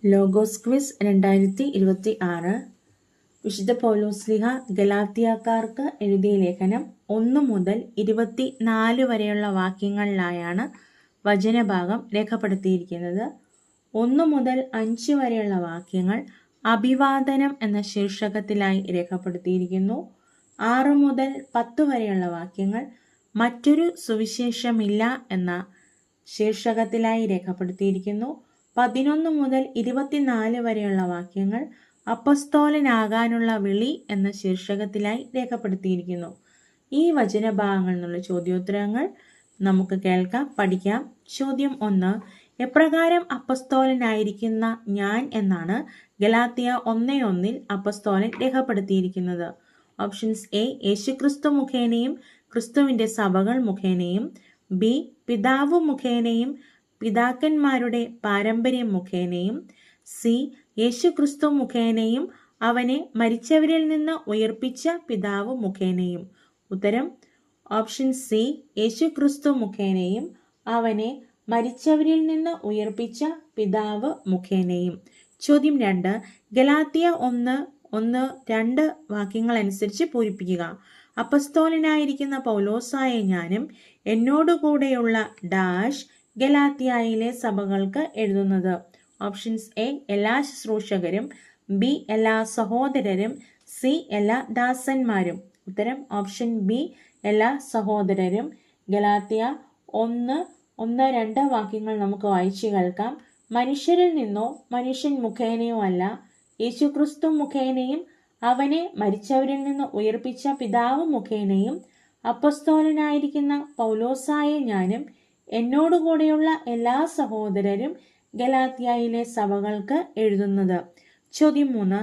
Logos quiz 2026 വിശുദ്ധ പൗലോസ്ലിഹ ഗലാത്യക്കാർക്ക് എഴുതിയ ലേഖനം 1 മുതൽ 24 വരെയുള്ള വാക്യങ്ങളിലായാണ് വചനഭാഗം രേഖപ്പെടുത്തിയിരിക്കുന്നത്. 1 മുതൽ 5 വരെയുള്ള വാക്യങ്ങൾ അഭിവാദനം എന്ന ശീർഷകത്തിലായി രേഖപ്പെടുത്തിയിരിക്കുന്നു. 6 മുതൽ 10 വരെയുള്ള വാക്യങ്ങൾ മറ്റൊരു സുവിശേഷമില്ല എന്ന ശീർഷകത്തിലായി രേഖപ്പെടുത്തിയിരിക്കുന്നു. 11 മുതൽ 24 വരെയുള്ള വാക്യങ്ങൾ അപ്പസ്തോലനാകാനുള്ള വിളി എന്ന ശീർഷകത്തിലായി രേഖപ്പെടുത്തിയിരിക്കുന്നു. ഈ വചനഭാഗങ്ങളിൽ നിന്നുള്ള ചോദ്യോത്തരങ്ങൾ നമുക്ക് കേൾക്കാം, പഠിക്കാം. ചോദ്യം 1. എപ്രകാരം അപ്പസ്തോലനായിരിക്കുന്ന ഞാൻ എന്നാണ് ഗലാത്യ 1:1 അപ്പസ്തോലൻ രേഖപ്പെടുത്തിയിരിക്കുന്നത്? Options A. യേശുക്രിസ്തു മുഖേനയും ക്രിസ്തുവിന്റെ സഭകൾ മുഖേനയും. ബി. പിതാവ് മുഖേനയും പിതാക്കന്മാരുടെ പാരമ്പര്യം മുഖേനയും. സി. യേശുക്രിസ്തു മുഖേനയും അവനെ മരിച്ചവരിൽ നിന്ന് ഉയർപ്പിച്ച പിതാവ് മുഖേനയും. ഉത്തരം ഓപ്ഷൻ സി. യേശുക്രിസ്തു മുഖേനയും അവനെ മരിച്ചവരിൽ നിന്ന് ഉയർപ്പിച്ച പിതാവ് മുഖേനയും. ചോദ്യം 2. ഗലാത്യ 1:1-2 വാക്യങ്ങൾ അനുസരിച്ച് പൂരിപ്പിക്കുക. അപ്പസ്തോലനായിരിക്കുന്ന പൗലോസായ ഞാനും എന്നോടുകൂടെയുള്ള ഡാഷ് ഗലാത്യയിലെ സഭകൾക്ക് എഴുതുന്നത്. Options A. എല്ലാ ശുശ്രൂഷകരും. ബി. എല്ലാ സഹോദരരും. സി. എല്ലാ ദാസന്മാരും. ഉത്തരം ഓപ്ഷൻ ബി. എല്ലാ സഹോദരരും. ഗലാത്യ 1:1-2 വാക്യങ്ങൾ നമുക്ക് വായിച്ചു കേൾക്കാം. മനുഷ്യരിൽ നിന്നോ മനുഷ്യൻ മുഖേനയോ അല്ല, യേശുക്രിസ്തു മുഖേനയും അവനെ മരിച്ചവരിൽ നിന്ന് ഉയർപ്പിച്ച പിതാവ് മുഖേനയും അപ്പസ്തോലനായിരിക്കുന്ന പൗലോസായ ഞാനും എന്നോടുകൂടെയുള്ള എല്ലാ സഹോദരരും ഗലാത്യയിലെ സഭകൾക്ക് എഴുതുന്നത്. ചോദ്യം 3.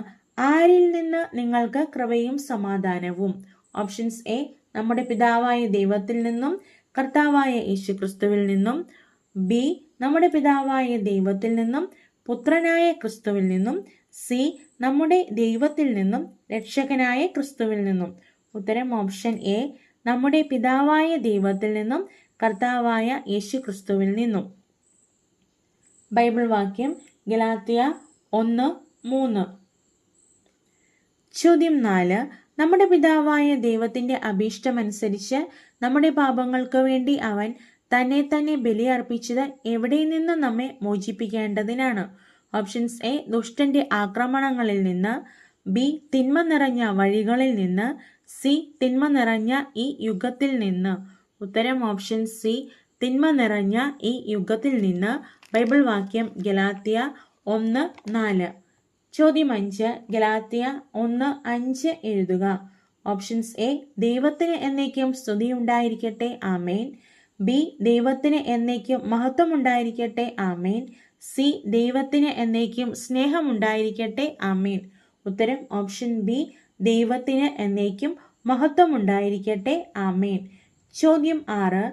ആരിൽ നിന്ന് നിങ്ങൾക്ക് കൃപയും സമാധാനവും? Options A. നമ്മുടെ പിതാവായ ദൈവത്തിൽ നിന്നും കർത്താവായ യേശുക്രിസ്തുവിൽ നിന്നും. ബി. നമ്മുടെ പിതാവായ ദൈവത്തിൽ നിന്നും പുത്രനായ ക്രിസ്തുവിൽ നിന്നും. സി. നമ്മുടെ ദൈവത്തിൽ നിന്നും രക്ഷകനായ ക്രിസ്തുവിൽ നിന്നും. ഉത്തരം ഓപ്ഷൻ എ. നമ്മുടെ പിതാവായ ദൈവത്തിൽ നിന്നും കർത്താവായ യേശുക്രിസ്തുവിൽ നിന്നും. ബൈബിൾ വാക്യം ഗലാത്യ 1:3. ചോദ്യം 4. നമ്മുടെ പിതാവായ ദൈവത്തിന്റെ അഭീഷ്ടമനുസരിച്ച് നമ്മുടെ പാപങ്ങൾക്ക് വേണ്ടി അവൻ തന്നെ ബലിയർപ്പിച്ചത് എവിടെ നിന്ന് നമ്മെ മോചിപ്പിക്കേണ്ടതിനാണ്? Options A. ദുഷ്ടന്റെ ആക്രമണങ്ങളിൽ നിന്ന്. ബി. തിന്മ നിറഞ്ഞ വഴികളിൽ നിന്ന്. സി. തിന്മ നിറഞ്ഞ ഈ യുഗത്തിൽ നിന്ന്. ഉത്തരം ഓപ്ഷൻ സി. തിന്മ നിറഞ്ഞ ഈ യുഗത്തിൽ നിന്ന്. ബൈബിൾ വാക്യം ഗലാത്യ 1:4. ചോദ്യം 5. ഗലാത്യ 1:5 എഴുതുക. Options A. ദൈവത്തിന് എന്നേക്കും സ്തുതി ഉണ്ടായിരിക്കട്ടെ, ആമേൻ. ബി. ദൈവത്തിന് എന്നേക്കും മഹത്വം ഉണ്ടായിരിക്കട്ടെ, ആമേൻ. സി. ദൈവത്തിന് എന്നേക്കും സ്നേഹം ഉണ്ടായിരിക്കട്ടെ, ആമേൻ. ഉത്തരം ഓപ്ഷൻ ബി. ദൈവത്തിന് എന്നേക്കും മഹത്വം ഉണ്ടായിരിക്കട്ടെ, ആമേൻ. ചോദ്യം 6.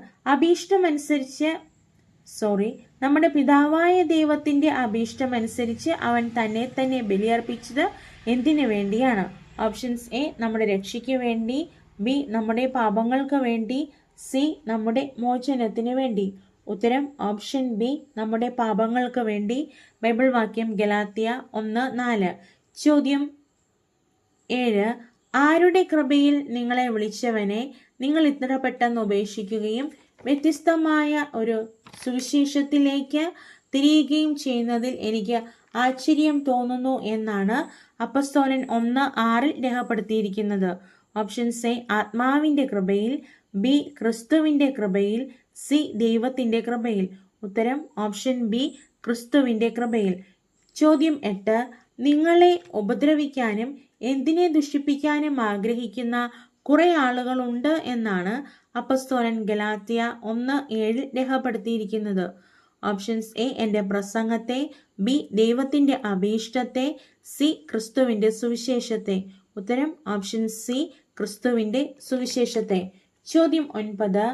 നമ്മുടെ പിതാവായ ദൈവത്തിന്റെ അഭീഷ്ടമനുസരിച്ച് അവൻ തന്നെ ബലിയർപ്പിച്ചത് എന്തിനു വേണ്ടിയാണ്? Options A. നമ്മുടെ രക്ഷയ്ക്ക് വേണ്ടി. ബി. നമ്മുടെ പാപങ്ങൾക്ക് വേണ്ടി. സി. നമ്മുടെ മോചനത്തിന് വേണ്ടി. ഉത്തരം ഓപ്ഷൻ ബി. നമ്മുടെ പാപങ്ങൾക്ക് വേണ്ടി. ബൈബിൾ വാക്യം ഗലാത്യ 1:4. ചോദ്യം 7. ആരുടെ കൃപയിൽ നിങ്ങളെ വിളിച്ചവനെ നിങ്ങൾ ഇത്ര പെട്ടെന്ന് ഉപേക്ഷിക്കുകയും വ്യത്യസ്തമായ ഒരു സുവിശേഷത്തിലേക്ക് തിരിയുകയും ചെയ്യുന്നതിൽ എനിക്ക് ആശ്ചര്യം തോന്നുന്നു എന്നാണ് അപ്പസ്തോലൻ 1:6 രേഖപ്പെടുത്തിയിരിക്കുന്നത്. Options A. ആത്മാവിന്റെ കൃപയിൽ. ബി. ക്രിസ്തുവിന്റെ കൃപയിൽ. സി. ദൈവത്തിന്റെ കൃപയിൽ. ഉത്തരം ഓപ്ഷൻ ബി. ക്രിസ്തുവിന്റെ കൃപയിൽ. ചോദ്യം 8. നിങ്ങളെ ഉപദ്രവിക്കാനും എന്തിനെ ദുഷിപ്പിക്കാനും ആഗ്രഹിക്കുന്ന കുറെ ആളുകളുണ്ട് എന്നാണ് അപ്പസ്തോലൻ ഗലാത്യ 1:7 രേഖപ്പെടുത്തിയിരിക്കുന്നത്. Options A. എന്റെ പ്രസംഗത്തെ. ബി. ദൈവത്തിന്റെ അഭീഷ്ടത്തെ. സി. ക്രിസ്തുവിന്റെ സുവിശേഷത്തെ. ഉത്തരം ഓപ്ഷൻ സി. ക്രിസ്തുവിന്റെ സുവിശേഷത്തെ. ചോദ്യം 9.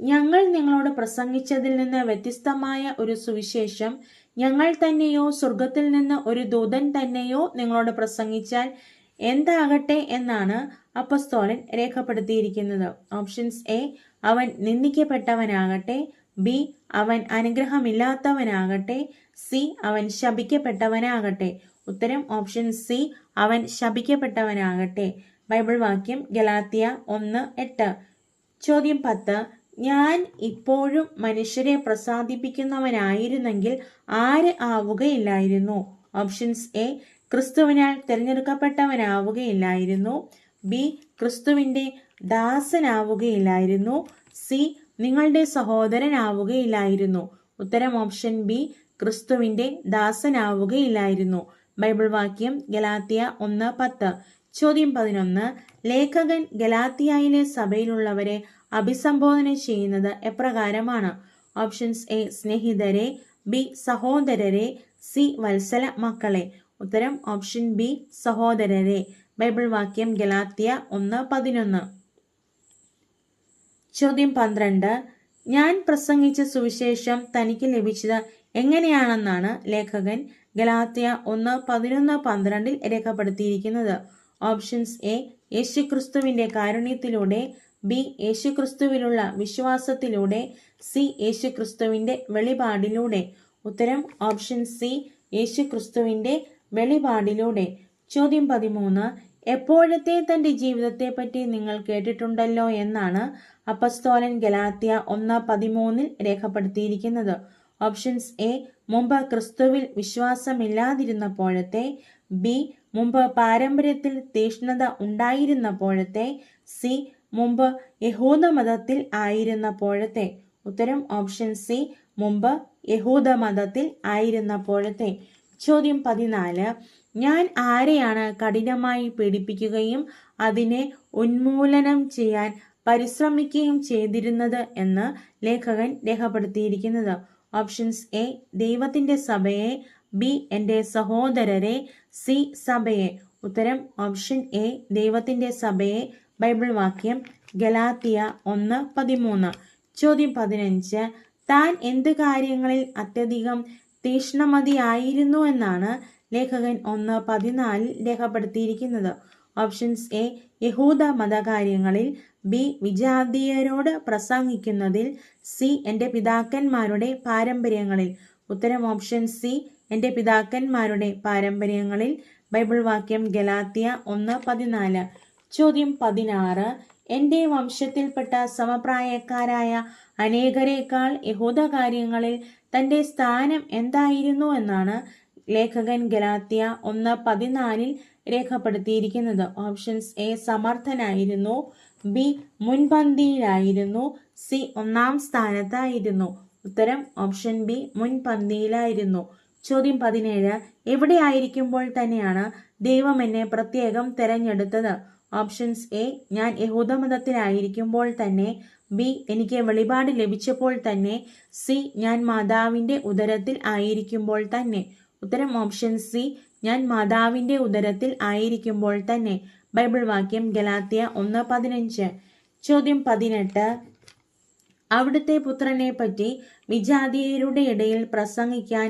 ഞങ്ങൾ നിങ്ങളോട് പ്രസംഗിച്ചതിൽ നിന്ന് വ്യത്യസ്തമായ ഒരു സുവിശേഷം ഞങ്ങൾ തന്നെയോ സ്വർഗത്തിൽ നിന്ന് ഒരു ദൂതൻ തന്നെയോ നിങ്ങളോട് പ്രസംഗിച്ചാൽ എന്താകട്ടെ എന്നാണ് അപ്പസ്തോലൻ രേഖപ്പെടുത്തിയിരിക്കുന്നത്. Options A. അവൻ നിന്ദിക്കപ്പെട്ടവനാകട്ടെ. ബി അവൻ അനുഗ്രഹമില്ലാത്തവനാകട്ടെ, സി അവൻ ശപിക്കപ്പെട്ടവനാകട്ടെ. ഉത്തരം ഓപ്ഷൻ സി, അവൻ ശപിക്കപ്പെട്ടവനാകട്ടെ. ബൈബിൾ വാക്യം ഗലാത്യ 1:8. ചോദ്യം 10. ഞാൻ ഇപ്പോഴും മനുഷ്യരെ പ്രസാദിപ്പിക്കുന്നവനായിരുന്നെങ്കിൽ ആര് ആവുകയില്ലായിരുന്നു? ഓപ്ഷൻസ് എ, ക്രിസ്തുവിനാൽ തിരഞ്ഞെടുക്കപ്പെട്ടവനാവുകയില്ലായിരുന്നു. ബി, ക്രിസ്തുവിൻ്റെ ദാസനാവുകയില്ലായിരുന്നു. സി, നിങ്ങളുടെ സഹോദരനാവുകയില്ലായിരുന്നു. ഉത്തരം ഓപ്ഷൻ ബി, ക്രിസ്തുവിൻ്റെ ദാസനാവുകയില്ലായിരുന്നു. ബൈബിൾ വാക്യം ഗലാത്യ 1:10. ചോദ്യം 11. ലേഖകൻ ഗലാത്യയിലെ സഭയിലുള്ളവരെ അഭിസംബോധന ചെയ്യുന്നത് എപ്രകാരമാണ്? ഓപ്ഷൻസ് എ, സ്നേഹിതരെ, ബി, സഹോദരരെ, സി, വത്സല മക്കളെ. ഉത്തരം ഓപ്ഷൻ ബി, സഹോദരരെ. ബൈബിൾ വാക്യം ഗലാത്യ 1:11. ചോദ്യം 12. ഞാൻ പ്രസംഗിച്ച സുവിശേഷം തനിക്ക് ലഭിച്ചത് എങ്ങനെയാണെന്നാണ് ലേഖകൻ ഗലാത്യ 1:11-12 രേഖപ്പെടുത്തിയിരിക്കുന്നത്? ഓപ്ഷൻസ് എ, യേശുക്രിസ്തുവിൻ്റെ കാരുണ്യത്തിലൂടെ, ബി, യേശുക്രിസ്തുവിലുള്ള വിശ്വാസത്തിലൂടെ, സി, യേശുക്രിസ്തുവിൻ്റെ വെളിപാടിലൂടെ. ഉത്തരം ഓപ്ഷൻ സി, യേശുക്രിസ്തുവിൻ്റെ വെളിപാടിലൂടെ. ചോദ്യം 13. എപ്പോഴത്തെ തൻ്റെ ജീവിതത്തെപ്പറ്റി നിങ്ങൾ കേട്ടിട്ടുണ്ടല്ലോ എന്നാണ് അപ്പസ്തോലൻ ഗലാത്യ 1:13 രേഖപ്പെടുത്തിയിരിക്കുന്നത്? ഓപ്ഷൻസ് എ, മുമ്പ് ക്രിസ്തുവിൽ വിശ്വാസമില്ലാതിരുന്നപ്പോഴത്തെ, ബി, മുമ്പ് പാരമ്പര്യത്തിൽ തീഷ്ണത ഉണ്ടായിരുന്നപ്പോഴത്തെ, സി, മുമ്പ് യഹൂദമതത്തിൽ ആയിരുന്നപ്പോഴത്തെ. ഉത്തരം ഓപ്ഷൻ സി, മുമ്പ് യഹൂദമതത്തിൽ ആയിരുന്നപ്പോഴത്തെ. ചോദ്യം 14. ഞാൻ ആരെയാണ് കഠിനമായി പീഡിപ്പിക്കുകയും അതിനെ ഉന്മൂലനം ചെയ്യാൻ പരിശ്രമിക്കുകയും ചെയ്തിരുന്നത് എന്ന് ലേഖകൻ രേഖപ്പെടുത്തിയിരിക്കുന്നത്? ഓപ്ഷൻസ് എ, ദൈവത്തിൻ്റെ സഭയെ, ബി, എൻ്റെ സഹോദരരെ, സി, സഭയെ. ഉത്തരം ഓപ്ഷൻ എ, ദൈവത്തിൻ്റെ സഭയെ. ബൈബിൾ വാക്യം ഗലാത്യ 1:13. ചോദ്യം 15. താൻ എന്ത് കാര്യങ്ങളിൽ അത്യധികം തീഷ്ണമതിയായിരുന്നു എന്നാണ് ലേഖകൻ 1:14 രേഖപ്പെടുത്തിയിരിക്കുന്നത്? ഓപ്ഷൻസ് എ, യഹൂദ മതകാര്യങ്ങളിൽ, ബി, വിജാതീയരോട് പ്രസംഗിക്കുന്നതിൽ, സി, എൻ്റെ പിതാക്കന്മാരുടെ പാരമ്പര്യങ്ങളിൽ. ഉത്തരം ഓപ്ഷൻ സി, എൻ്റെ പിതാക്കന്മാരുടെ പാരമ്പര്യങ്ങളിൽ. ബൈബിൾ വാക്യം ഗലാത്യ 1:14. ചോദ്യം 16. എൻ്റെ വംശത്തിൽപ്പെട്ട സമപ്രായക്കാരായ അനേകരേക്കാൾ യഹൂദ കാര്യങ്ങളിൽ തൻ്റെ സ്ഥാനം എന്തായിരുന്നു എന്നാണ് ലേഖകൻ ഗലാത്യ 1:14 രേഖപ്പെടുത്തിയിരിക്കുന്നത്? ഓപ്ഷൻസ് എ, സമർത്ഥനായിരുന്നു, ബി, മുൻപന്തിയിലായിരുന്നു, സി, ഒന്നാം സ്ഥാനത്തായിരുന്നു. ഉത്തരം ഓപ്ഷൻ ബി, മുൻപന്തിയിലായിരുന്നു. ചോദ്യം 17. എവിടെ ആയിരിക്കുമ്പോൾ തന്നെയാണ് ദൈവം എന്നെ പ്രത്യേകം തെരഞ്ഞെടുത്തത്? ഓപ്ഷൻസ് എ, ഞാൻ യഹൂദമതത്തിലായിരിക്കുമ്പോൾ തന്നെ, ബി, എനിക്ക് വെളിപാട് ലഭിച്ചപ്പോൾ തന്നെ, സി, ഞാൻ മാതാവിൻ്റെ ഉദരത്തിൽ ആയിരിക്കുമ്പോൾ തന്നെ. ഉത്തരം ഓപ്ഷൻ സി, ഞാൻ മാതാവിൻ്റെ ഉദരത്തിൽ ആയിരിക്കുമ്പോൾ തന്നെ. ബൈബിൾ വാക്യം ഗലാത്യ 1:15. ചോദ്യം 18. അവിടുത്തെ പുത്രനെ പറ്റി വിജാതീയരുടെ ഇടയിൽ പ്രസംഗിക്കാൻ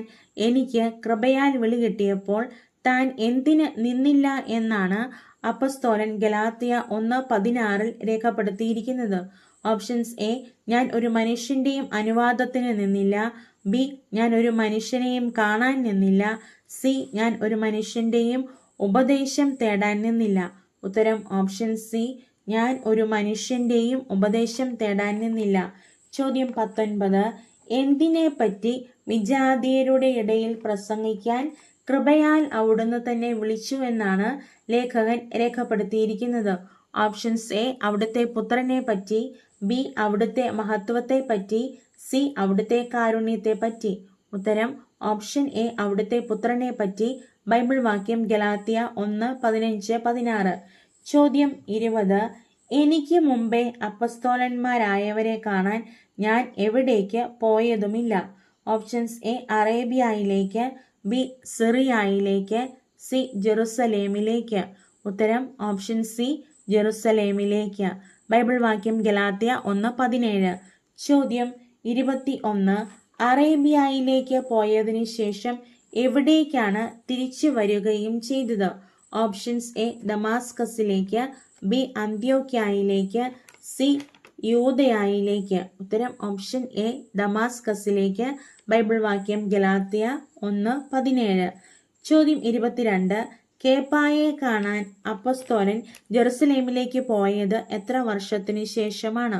എനിക്ക് കൃപയാൽ വിളി കിട്ടിയപ്പോൾ താൻ എന്തിന് നിന്നില്ല എന്നാണ് അപ്പസ്തോലൻ ഗലാത്യ 1:16 രേഖപ്പെടുത്തിയിരിക്കുന്നത്? ഓപ്ഷൻസ് എ, ഞാൻ ഒരു മനുഷ്യൻ്റെയും അനുവാദത്തിന് നിന്നില്ല, ബി, ഞാൻ ഒരു മനുഷ്യനെയും കാണാൻ നിന്നില്ല, സി, ഞാൻ ഒരു മനുഷ്യൻ്റെയും ഉപദേശം തേടാൻ നിന്നില്ല. ഉത്തരം ഓപ്ഷൻ സി, ഞാൻ ഒരു മനുഷ്യൻ്റെയും ഉപദേശം തേടാൻ നിന്നില്ല. ചോദ്യം 19. എന്തിനെ പറ്റി വിജാതീയരുടെ ഇടയിൽ പ്രസംഗിക്കാൻ കൃപയാൽ അവിടുന്ന് തന്നെ വിളിച്ചു എന്നാണ് ലേഖകൻ രേഖപ്പെടുത്തിയിരിക്കുന്നത്? ഓപ്ഷൻസ് എ, അവിടുത്തെ പുത്രനെ പറ്റി, ബി, അവിടുത്തെ മഹത്വത്തെ പറ്റി, സി, അവിടുത്തെ കാരുണ്യത്തെ പറ്റി. ഉത്തരം ഓപ്ഷൻ എ, അവിടുത്തെ പുത്രനെ പറ്റി. ബൈബിൾ വാക്യം ഗലാത്യ 1:15-16. ചോദ്യം 20. എനിക്ക് മുമ്പേ അപ്പസ്തോലന്മാരായവരെ കാണാൻ ഞാൻ എവിടേക്ക് പോയതുമില്ല? ഓപ്ഷൻസ് എ, അറേബ്യയിലേക്ക്, ബി, സിറിയയിലേക്ക്, സി, ജെറുസലേമിലേക്ക്. ഉത്തരം ഓപ്ഷൻ സി, ജെറുസലേമിലേക്ക്. ബൈബിൾ വാക്യം ഗലാത്യ 1:17. ചോദ്യം 21. അറേബ്യയിലേക്ക് പോയതിനു ശേഷം എവിടേക്കാണ് തിരിച്ചു വരികയും ചെയ്തത്? ഓപ്ഷൻസ് എ, ദമാസ്കസിലേക്ക്, ബി, അന്ത്യോക്യയിലേക്ക്, സി, യൂദയായിലേക്ക്. ഉത്തരം ഓപ്ഷൻ എ ദമാസ്കസിലേക്ക്. ബൈബിൾ വാക്യം ഗലാത്യ 1:17. ചോദ്യം 22. കേപ്പായെ കാണാൻ അപ്പസ്തോലൻ ജെറുസലേമിലേക്ക് പോയത് എത്ര വർഷത്തിനു ശേഷമാണ്?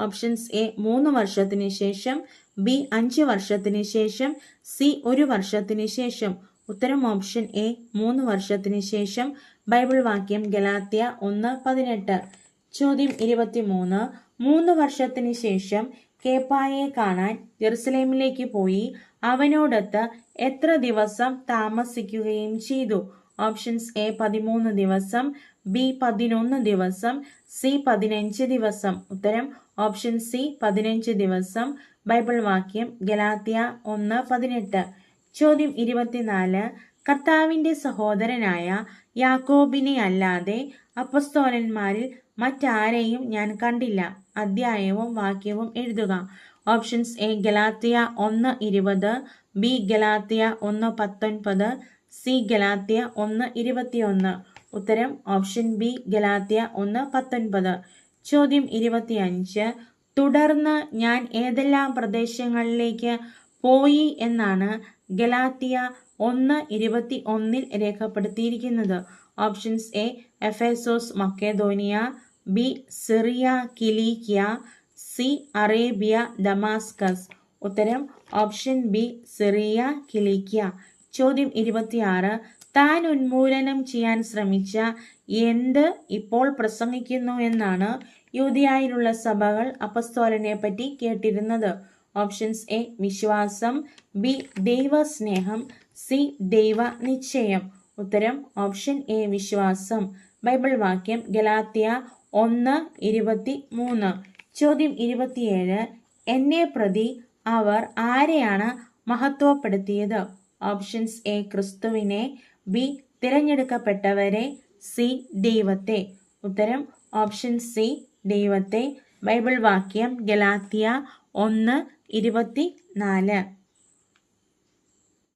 ഓപ്ഷൻസ് എ 3 വർഷത്തിന് ശേഷം, ബി 5 വർഷത്തിന് ശേഷം, സി 1 വർഷത്തിന് ശേഷം. ഉത്തരം ഓപ്ഷൻ എ 3 വർഷത്തിന് ശേഷം. ബൈബിൾ വാക്യം ഗലാത്യ 1:18. ചോദ്യം 23. 3 വർഷത്തിന് ശേഷം കേപ്പായെ കാണാൻ ജെറുസലേമിലേക്ക് പോയി അവനോടൊത്ത് എത്ര ദിവസം താമസിക്കുകയും ചെയ്തു? ഓപ്ഷൻസ് എ 13 ദിവസം, ബി 11 ദിവസം, സി 15 ദിവസം. ഉത്തരം ഓപ്ഷൻ സി 15 ദിവസം. ബൈബിൾ വാക്യം ഗലാത്യ 1:18. ചോദ്യം 24. കർത്താവിന്റെ സഹോദരനായ യാക്കോബിനെ അല്ലാതെ അപ്പസ്തോലന്മാരിൽ മറ്റാരെയും ഞാൻ കണ്ടില്ല. അധ്യായവും വാക്യവും എഴുതുക. Options A Galatia 1:20, B Galatia 1:19, C Galatia 1:21. ഉത്തരം ഓപ്ഷൻ ബി ഗലാത്യ 1:19. ചോദ്യം 25. തുടർന്ന് ഞാൻ ഏതെല്ലാം പ്രദേശങ്ങളിലേക്ക് പോയി എന്നാണ് ഗലാത്യ 1:21 രേഖപ്പെടുത്തിയിരിക്കുന്നത്? Options A Ephesus Macedonia, B Syria കിലീക്കിയ, സി അറേബ്യ ദമാസ്കസ്. ഉത്തരം ഓപ്ഷൻ ബി സിറിയ കിലീക്കിയ. ചോദ്യം 26. താൻ ഉന്മൂലനം ചെയ്യാൻ ശ്രമിച്ച എന്ത് ഇപ്പോൾ പ്രസംഗിക്കുന്നു എന്നാണ് യൂദയായിലുള്ള സഭകൾ അപ്പസ്തോലനെ പറ്റി കേട്ടിരുന്നത്? ഓപ്ഷൻസ് എ വിശ്വാസം, ബി ദൈവസ്നേഹം, സി ദൈവ നിശ്ചയം. ഉത്തരം ഓപ്ഷൻ എ വിശ്വാസം. ബൈബിൾ വാക്യം ഗലാത്യ 1:23. ചോദ്യം 27. എന്നെ പ്രതി അവർ ആരെയാണ് മഹത്വപ്പെടുത്തിയത്? ഓപ്ഷൻസ് എ ക്രിസ്തുവിനെ, ബി തിരഞ്ഞെടുക്കപ്പെട്ടവരെ, സി ദൈവത്തെ. ഉത്തരം ഓപ്ഷൻ സി ദൈവത്തെ. ബൈബിൾ വാക്യം ഗലാത്യ 1:24.